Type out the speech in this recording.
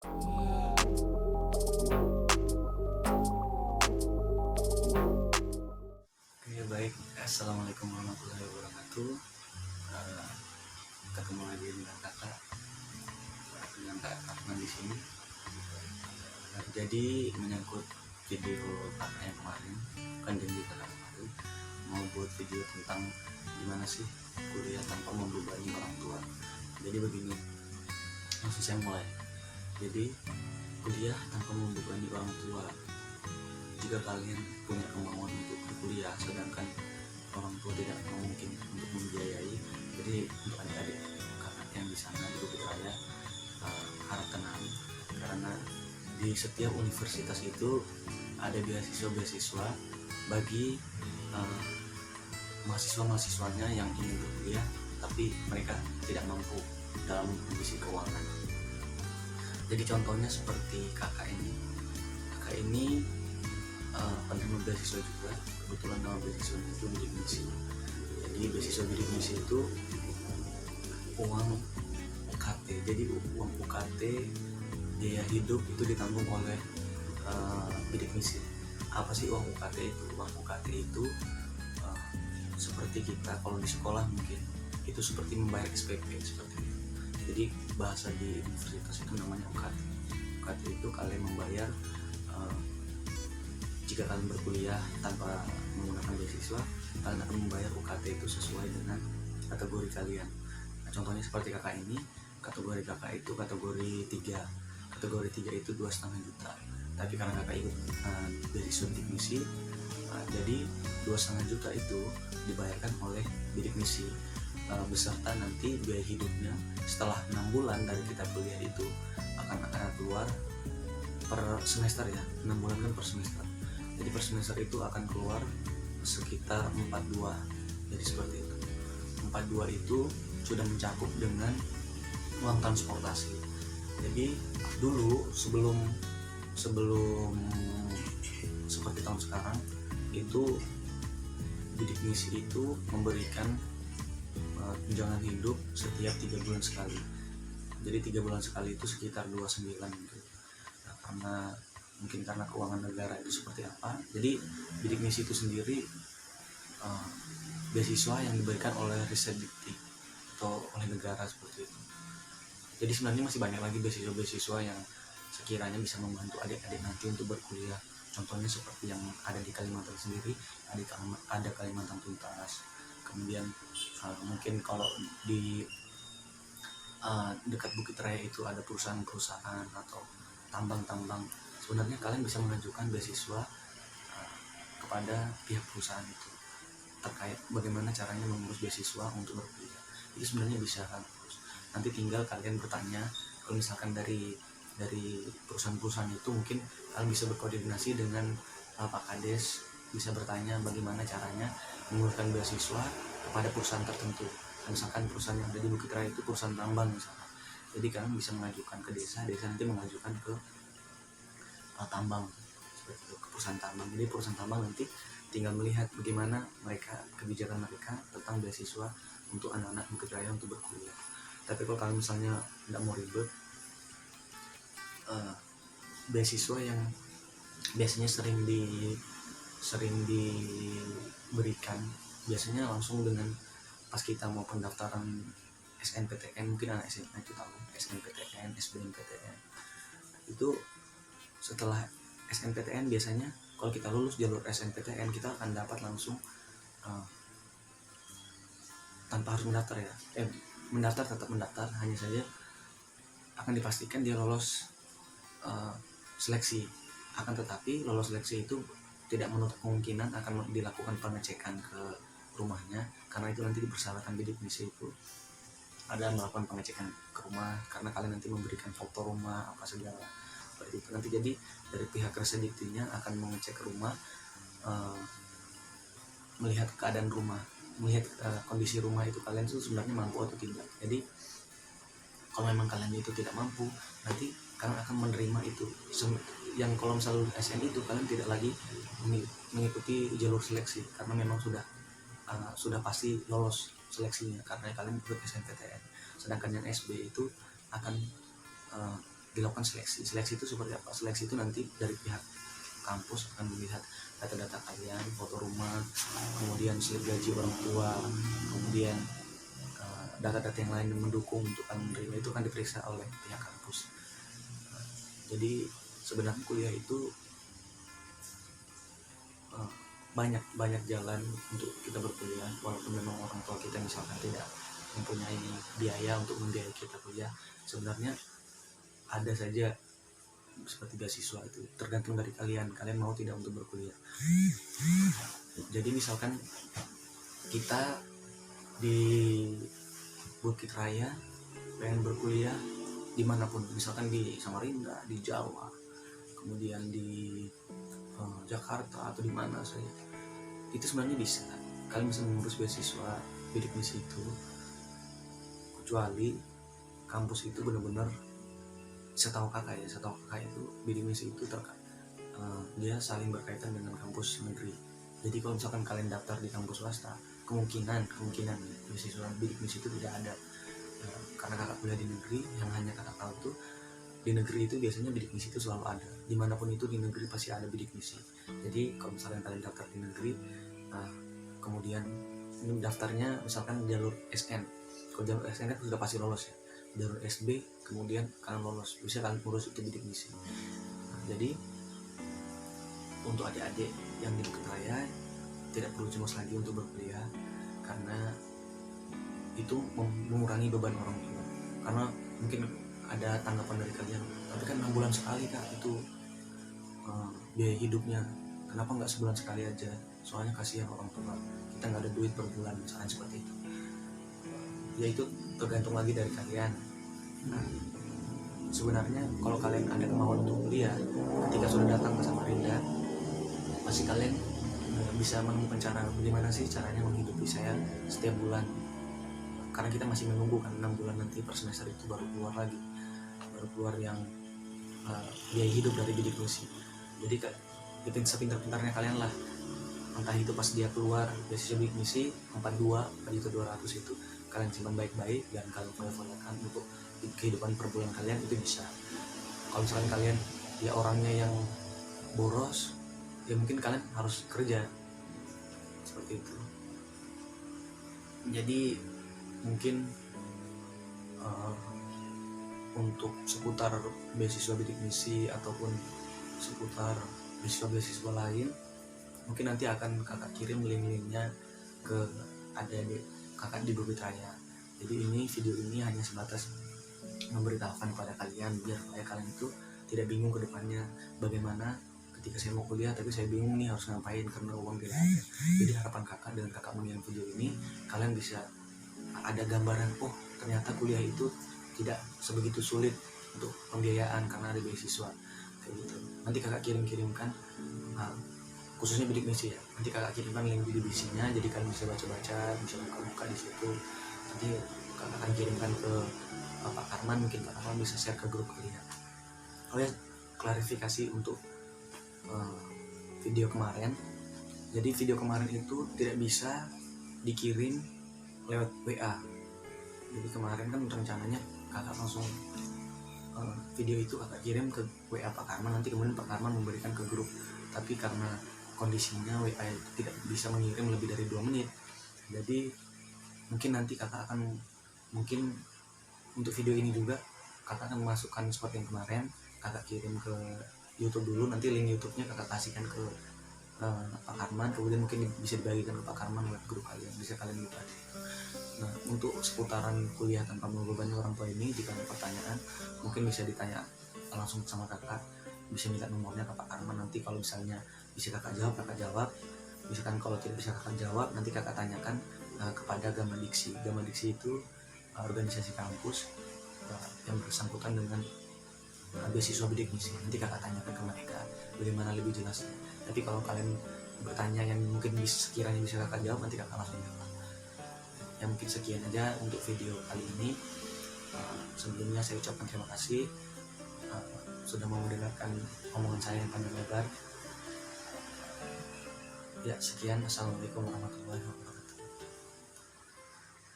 Oke, baik. Assalamualaikum warahmatullahi wabarakatuh. Eh, Ketemu lagi dengan Kak Ahmad di sini. Jadi menyangkut video kakak yang kemarin, kan janji kakak kemarin mau buat video tentang gimana sih kuliah tanpa membebani orang tua. Jadi begini, langsung saya mulai. Jadi kuliah tanpa membebani orang tua. Jika kalian punya kemauan untuk berkuliah sedangkan orang tua tidak mungkin untuk membiayai, jadi untuk adik-adik kakak yang di sana di Bukit Raya, harap tenang, karena di setiap universitas itu ada beasiswa bagi mahasiswa-mahasiswanya yang ingin berkuliah tapi mereka tidak mampu dalam kondisi keuangan. Jadi contohnya seperti kakak ini penerima beasiswa juga, kebetulan nama beasiswanya itu bidik misi. Jadi beasiswa bidik misi itu uang UKT, jadi uang UKT biaya hidup itu ditanggung oleh bidik misi. Apa sih uang UKT itu? Uang UKT itu seperti kita kalau di sekolah mungkin itu seperti membayar SPP seperti itu. Jadi bahasa di universitas itu namanya UKT. UKT itu kalian membayar jika kalian berkuliah tanpa menggunakan beasiswa, kalian akan membayar UKT itu sesuai dengan kategori kalian. Nah, contohnya seperti kakak ini, kategori kakak itu kategori 3. Kategori 3 itu 2,5 juta. Tapi karena kakak ikut beasiswa bidik misi, jadi 2,5 juta itu dibayarkan oleh bidik misi beserta nanti biaya hidupnya setelah 6 bulan dari kita kuliah itu akan keluar per semester ya, 6 bulan kan per semester. Jadi per semester itu akan keluar sekitar 42. Jadi seperti itu. 42 itu sudah mencakup dengan uang transportasi. Jadi dulu sebelum seperti tahun sekarang itu bidik misi itu memberikan tunjangan hidup setiap 3 bulan sekali. Jadi 3 bulan sekali itu sekitar 29 gitu. Nah, karena keuangan negara itu seperti apa, jadi bidik misi itu sendiri beasiswa yang diberikan oleh Risdikti atau oleh negara seperti itu. Jadi sebenarnya masih banyak lagi beasiswa yang sekiranya bisa membantu adik-adik nanti untuk berkuliah. Contohnya seperti yang ada di Kalimantan sendiri, ada Kalimantan Tuntas. Kemudian mungkin kalau di dekat Bukit Raya itu ada perusahaan-perusahaan atau tambang-tambang. Sebenarnya kalian bisa mengajukan beasiswa kepada pihak perusahaan itu terkait bagaimana caranya mengurus beasiswa untuk berkuliah. Itu sebenarnya bisa kan. Nanti tinggal kalian bertanya, kalau misalkan dari perusahaan-perusahaan itu mungkin kalian bisa berkoordinasi dengan Pak Kades, bisa bertanya bagaimana caranya menguruskan beasiswa kepada perusahaan tertentu. Misalkan perusahaan yang ada di Bukit Raya itu perusahaan tambang misalkan. Jadi kalian bisa mengajukan ke desa nanti mengajukan ke tambang seperti itu, ke perusahaan tambang. Jadi perusahaan tambang nanti tinggal melihat bagaimana kebijakan mereka tentang beasiswa untuk anak-anak Bukit Raya untuk berkuliah. Tapi kalau kalian misalnya tidak mau ribet, beasiswa yang biasanya sering diberikan biasanya langsung dengan pas kita mau pendaftaran SNPTN, mungkin anak SMA itu tahu SNPTN, SBMPTN. Itu setelah SNPTN biasanya kalau kita lulus jalur SNPTN kita akan dapat langsung tanpa harus mendaftar ya. Tetap mendaftar, hanya saja akan dipastikan dia lolos seleksi. Akan tetapi lolos seleksi itu tidak menutup kemungkinan akan dilakukan pengecekan ke rumahnya, karena itu nanti dipersyaratkan bidik misi itu ada melakukan pengecekan ke rumah karena kalian nanti memberikan foto rumah apa segala seperti itu. Nanti jadi dari pihak Risdiktinya akan mengecek rumah, melihat keadaan rumah, melihat kondisi rumah itu kalian itu sebenarnya mampu atau tidak. Jadi kalau memang kalian itu tidak mampu, nanti kalian akan menerima itu. Yang kalau misalnya SN itu kalian tidak lagi mengikuti jalur seleksi karena memang sudah pasti lolos seleksinya karena kalian ikut SNPTN. Sedangkan yang SB itu akan dilakukan seleksi itu seperti apa? Seleksi itu nanti dari pihak kampus akan melihat data-data kalian, foto rumah, kemudian slip gaji orang tua, kemudian data-data yang lain yang mendukung untuk kalian menerima itu akan diperiksa oleh pihak kampus. Jadi sebenarnya kuliah itu banyak jalan untuk kita berkuliah, walaupun memang orang tua kita misalkan tidak mempunyai biaya untuk membiayai kita kuliah, sebenarnya ada saja seperti beasiswa. Itu tergantung dari kalian mau tidak untuk berkuliah. Jadi misalkan kita di Bukit Raya pengen berkuliah dimanapun, misalkan di Samarinda, di Jawa, kemudian di Jakarta atau di mana saja, itu sebenarnya bisa. Kalian bisa mengurus beasiswa bidik misi itu, kecuali kampus itu benar-benar, setahu kakak itu bidik misi itu dia saling berkaitan dengan kampus negeri. Jadi kalau misalkan kalian daftar di kampus swasta, kemungkinan beasiswa bidik misi itu tidak ada. Karena kakak kuliah di negeri, yang hanya kakak tahu tuh di negeri itu biasanya bidik misi itu selalu ada. Dimanapun itu di negeri pasti ada bidik misi. Jadi kalau misalkan kalian daftar di negeri, kemudian daftarnya misalkan jalur SN, kalau jalur SN kan sudah pasti lolos ya. Jalur SB kemudian kalian lolos, bisa kalian urus itu bidik misi. Jadi untuk adik-adik yang di Bukit Raya tidak perlu cemas lagi untuk berkuliah, karena itu mengurangi beban orang tua. Karena mungkin ada tanggapan dari kalian, tapi kan 6 bulan sekali kak itu biaya hidupnya, kenapa nggak sebulan sekali aja? Soalnya kasihan orang tua, kita nggak ada duit per bulan, misalkan seperti itu. Ya itu tergantung lagi dari kalian. Nah, sebenarnya kalau kalian ada kemauan untuk kuliah, ketika sudah datang ke Samarinda, pasti kalian bisa menemukan cara bagaimana sih caranya menghidupi saya setiap bulan. Karena kita masih menunggu kan 6 bulan nanti per semester itu baru keluar yang biaya hidup dari bidik misi. Jadi sepintar-pintarnya kalian lah, entah itu pas dia keluar beasiswa bidik misi 4.200 itu kalian simpan baik-baik dan kalian foya-foyakan untuk kehidupan per bulan kalian, itu bisa. Kalau misalkan kalian ya orangnya yang boros, ya mungkin kalian harus kerja seperti itu. Jadi mungkin untuk seputar beasiswa bidik misi ataupun seputar beasiswa lain, mungkin nanti akan kakak kirim link-linknya ke adik-adik kakak di Bukit Raya. Jadi video ini hanya sebatas memberitahukan kepada kalian, biar kalian itu tidak bingung ke depannya, bagaimana ketika saya mau kuliah tapi saya bingung nih harus ngapain karena uang tidak ada. Jadi harapan kakak dengan kakak menonton video ini, kalian bisa ada gambaran, oh ternyata kuliah itu tidak sebegitu sulit untuk pembiayaan karena ada beasiswa kayak gitu. Nanti kakak kirimkan khususnya bidik misi ya, nanti kakak kirimkan link bidik misinya, jadi kalian bisa baca-baca, bisa buka-buka di situ. Nanti kakak akan kirimkan ke Pak Karman, mungkin Pak Karman bisa share ke grup kalian. Oh ya, klarifikasi untuk video kemarin. Jadi video kemarin itu tidak bisa dikirim lewat WA. Jadi kemarin kan rencananya kakak langsung video itu kakak kirim ke WA Pak Karman, nanti kemudian Pak Karman memberikan ke grup. Tapi karena kondisinya WA itu tidak bisa mengirim lebih dari 2 menit, jadi mungkin nanti kakak akan, mungkin untuk video ini juga kakak akan memasukkan seperti yang kemarin, kakak kirim ke YouTube dulu, nanti link YouTube-nya kakak kasihkan ke Pak Karman, kemudian mungkin bisa dibagikan ke Pak Karman lewat grup kalian, bisa kalian buka. Nah, untuk seputaran kuliah tanpa membebani orang tua ini, jika ada pertanyaan mungkin bisa ditanya langsung sama kakak, bisa minta nomornya ke Pak Karman. Nanti kalau misalnya bisa kakak jawab, misalkan kalau tidak bisa kakak jawab, nanti kakak tanyakan kepada Gama Diksi. Gama Diksi itu organisasi kampus yang bersangkutan dengan beasiswa bidik misi. Nanti kakak tanyakan ke mereka bagaimana lebih jelasnya. Tapi kalau kalian bertanya yang mungkin sekiranya bisa kakak jawab, nanti kakak langsung jawab. Ya mungkin sekian aja untuk video kali ini. Sebelumnya saya ucapkan terima kasih sudah mau mendengarkan omongan saya yang panjang lebar. Ya sekian, assalamualaikum warahmatullahi wabarakatuh.